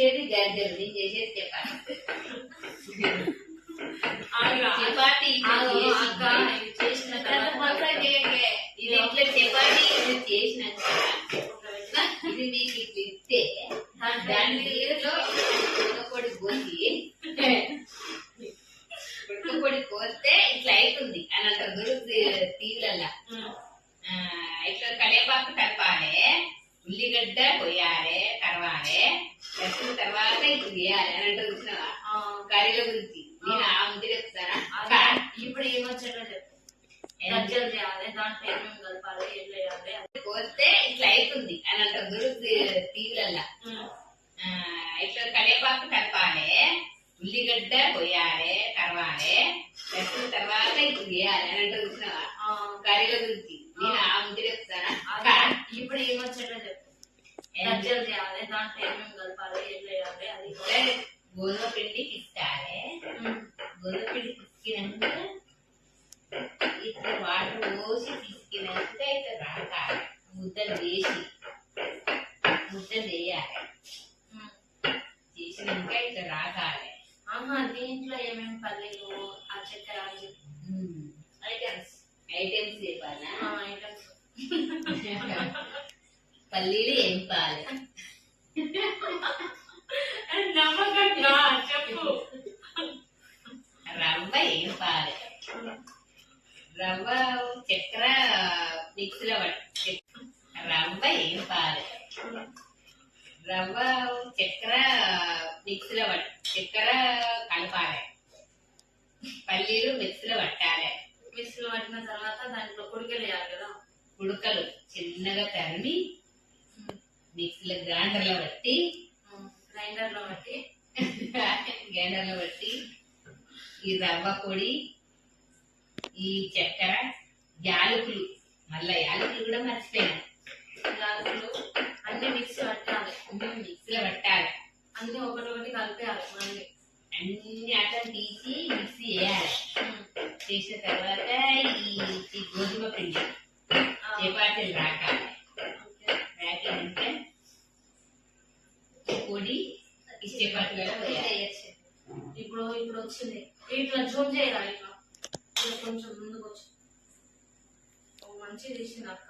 చేసేది గర్జలు, నేను చేసేది చపాతి. చపాతి చేసిన తర్వాత ఇది ఇట్లా చపాతి చేసినాక ఇది మీకు ఇస్తే దాని నీళ్ళలో ఉడకపొడి పోసి ఉడకపొడి పోస్తే ఇట్లా అవుతుంది అని అంటారు టీవీలల్లా. ఇట్లా కరివేపాకు కలపాలి, ఉల్లిగడ్డ కొయ్యాలి, కరవాలి, కరిసిన తర్వాత ఇది వేయాలి అని అంటారు. చూసినావా కర్రీల గురించి? నేను ఆ ముందు చెప్తానా? ఇప్పుడు ఏమొచ్చాడో చెప్పు. గజ్జలు చేయాలి, దాంట్లో ఏమేమి కలపాలి, ఏం చేయాలి పోస్తే ఇట్లా అవుతుంది అని అంటారు టీవీలల్లా. ఇట్లా కరివేపాకు కలపాలి, ఉల్లిగడ్డ కొయ్యాలి, కరవాలి, కరిసిన తర్వాత ఇది వేయాలి అని అంటారు. చూసినావా కర్రీల గురించి? నేను ఆ ముందు చెప్తానా? ఇప్పుడు ఏమొచ్చాడో చెప్పు. గజ్జలు చేయాలి, దాంట్లో ఏమేమి కలపాలి, ఏం చేయాలి అది. గోధుమ పిండి పిసుకాలి, గోధుమ పిండి పిసికినాక ఇట్లా వాటర్ పోసి పిసికినాక ఇట్లా రాకాలి, ముద్దలు వేసి ముద్దలు వేయాలి, చేసినాక ఇట్లా రాకాలి. దీంట్లో ఏమేమి పల్లీలు, ఆ చక్కెర ఐటమ్స్ ఐటమ్స్ చెప్పాలా? ఐటమ్స్ పల్లీలు ఏంపాలి, నమ్మకంగా చెప్పు. రవ్వ ఏంపాలి, రవ్వ చక్కెర మిక్సీలో పట్టి రవ్వ ఏంపాలి, రవ్వ చక్కెర మిక్సీలో పట్టి చక్కెర కలపాలి, పల్లీలు మిక్సీలో పట్టాలి. మిక్సీలో పట్టిన తర్వాత దాంట్లో కుడికలు వేయాలి కదా. కుడుకలు చిన్నగా తరిమి మిక్సీలో గ్రైండర్లో బట్టి గ్రైండర్లో బట్టి ఈ రవ్వ పొడి, ఈ చక్కెర, యాలకులు, మళ్ళా యాలకులు కూడా మర్చిపోయాను. యాలకులు అన్ని మిక్సీ పట్టాలి, మిక్సీలో పట్టాలి, అన్ని ఒకటొకటి కలిపేయాలి. మళ్ళీ అన్ని అట్లా తీసి మిక్సీ వేయాలి. చేసిన తర్వాత ఈ గోధుమ పిండి చపాతీలు రాకాలి, రాకాలంటే పొడి ఈ చపాతీలలో వేయచ్చు. ఇప్పుడు వచ్చింది. ఇట్లా జూమ్ చేయరా, ఇట్లా కొంచెం ముందుకు వచ్చి మంచిగా తీసింది అక్క.